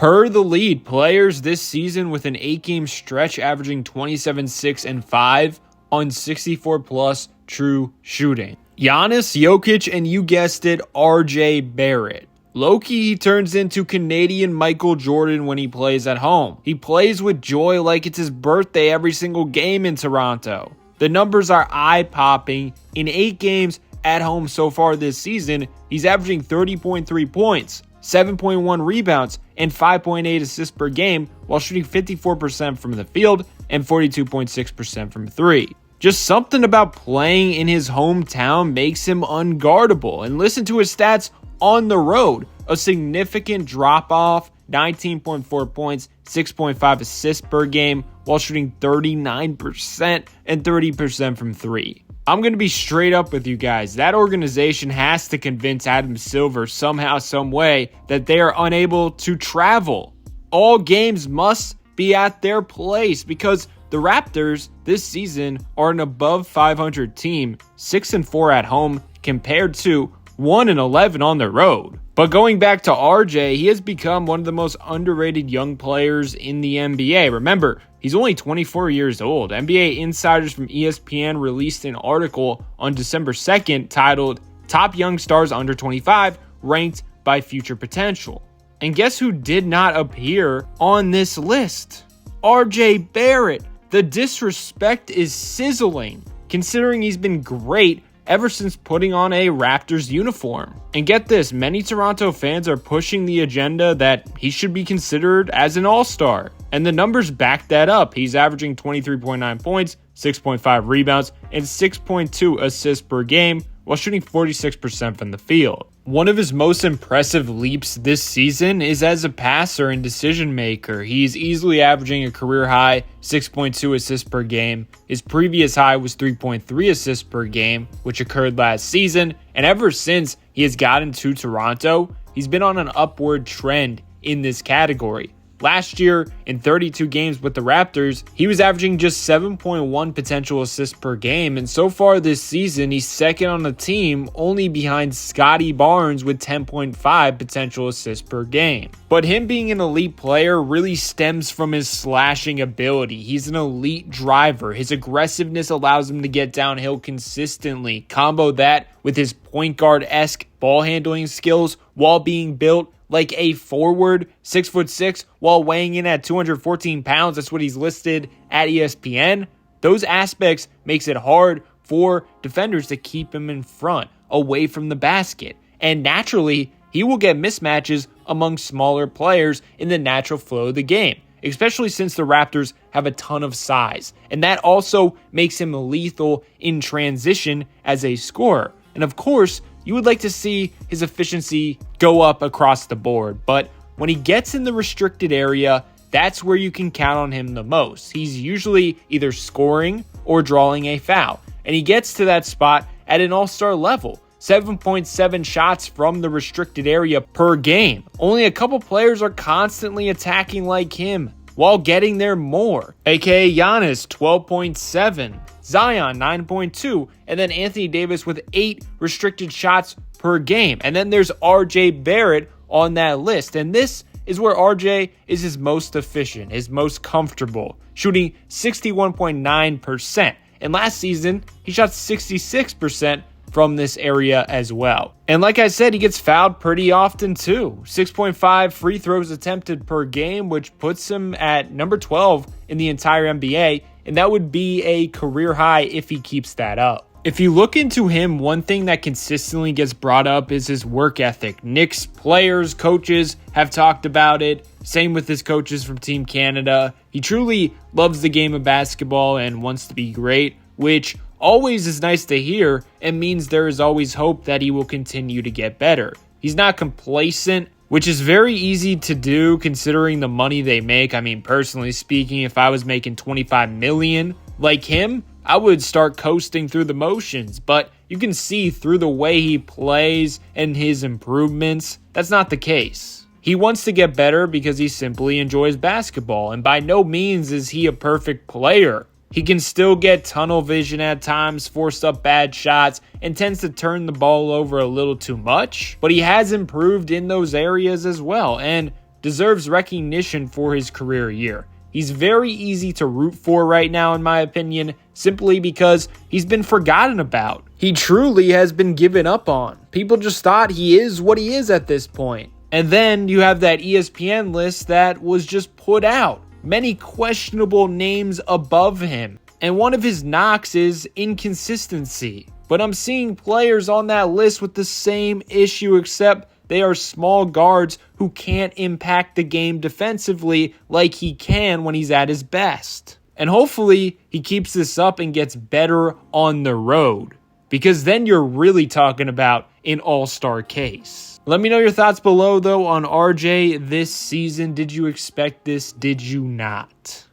Per the lead, players this season with an 8-game stretch averaging 27, 6, and 5 on 64 plus true shooting. Giannis, Jokic, and you guessed it, RJ Barrett. Low-key, he turns into Canadian Michael Jordan when he plays at home. He plays with joy like it's his birthday every single game in Toronto. The numbers are eye-popping. In 8 games at home so far this season, he's averaging 30.3 points, 7.1 rebounds, and 5.8 assists per game while shooting 54% from the field and 42.6% from 3. Just something about playing in his hometown makes him unguardable. And listen to his stats on the road. A significant drop-off, 19.4 points, 6.5 assists per game while shooting 39% and 30% from 3. I'm going to be straight up with you guys. That organization has to convince Adam Silver somehow, some way that they are unable to travel. All games must be at their place because the Raptors this season are an above 500 team, 6-4 at home compared to 1-11 on the road. But going back to RJ, he has become one of the most underrated young players in the NBA. Remember, he's only 24 years old. NBA insiders from ESPN released an article on December 2nd titled Top Young Stars Under 25 Ranked by Future Potential. And guess who did not appear on this list? RJ Barrett. The disrespect is sizzling, considering he's been great ever since putting on a Raptors uniform. And get this, many Toronto fans are pushing the agenda that he should be considered as an all-star. And the numbers back that up. He's averaging 23.9 points, 6.5 rebounds, and 6.2 assists per game while shooting 46% from the field. One of his most impressive leaps this season is as a passer and decision maker. He's easily averaging a career high 6.2 assists per game. His previous high was 3.3 assists per game, which occurred last season. And ever since he has gotten to Toronto, he's been on an upward trend in this category. Last year, in 32 games with the Raptors, he was averaging just 7.1 potential assists per game, and so far this season, he's second on the team, only behind Scotty Barnes with 10.5 potential assists per game. But him being an elite player really stems from his slashing ability. He's an elite driver. His aggressiveness allows him to get downhill consistently. Combo that with his point guard-esque ball handling skills while being built like a forward, 6'6", while weighing in at 214 pounds. That's what he's listed at ESPN. Those aspects makes it hard for defenders to keep him in front, away from the basket. And naturally, he will get mismatches among smaller players in the natural flow of the game, especially since the Raptors have a ton of size. And that also makes him lethal in transition as a scorer. And of course, you would like to see his efficiency go up across the board, but when he gets in the restricted area, that's where you can count on him the most. He's usually either scoring or drawing a foul, and he gets to that spot at an all-star level. 7.7 shots from the restricted area per game. Only a couple players are constantly attacking like him while getting there more, aka Giannis 12.7, Zion 9.2, and then Anthony Davis with 8 restricted shots per game. And then there's RJ Barrett on that list. And this is where RJ is his most efficient, his most comfortable, shooting 61.9%. And last season, he shot 66% from this area as well. And like I said, he gets fouled pretty often too. 6.5 free throws attempted per game, which puts him at number 12 in the entire NBA. And that would be a career high if he keeps that up. If you look into him, one thing that consistently gets brought up is his work ethic. Knicks players, coaches have talked about it. Same with his coaches from Team Canada. He truly loves the game of basketball and wants to be great, which always is nice to hear and means there is always hope that he will continue to get better. He's not complacent, which is very easy to do considering the money they make. I mean, personally speaking, if I was making $25 million like him, I would start coasting through the motions. But you can see through the way he plays and his improvements, that's not the case. He wants to get better because he simply enjoys basketball, and by no means is he a perfect player. He can still get tunnel vision at times, force up bad shots, and tends to turn the ball over a little too much. But he has improved in those areas as well. And deserves recognition for his career year. He's very easy to root for right now, in my opinion, simply because he's been forgotten about. He truly has been given up on. People just thought he is what he is at this point. And then you have that ESPN list that was just put out. Many questionable names above him. And one of his knocks is inconsistency. But I'm seeing players on that list with the same issue, except they are small guards who can't impact the game defensively like he can when he's at his best. And hopefully he keeps this up and gets better on the road, because then you're really talking about an all-star case. Let me know your thoughts below, though, on RJ this season. Did you expect this? Did you not?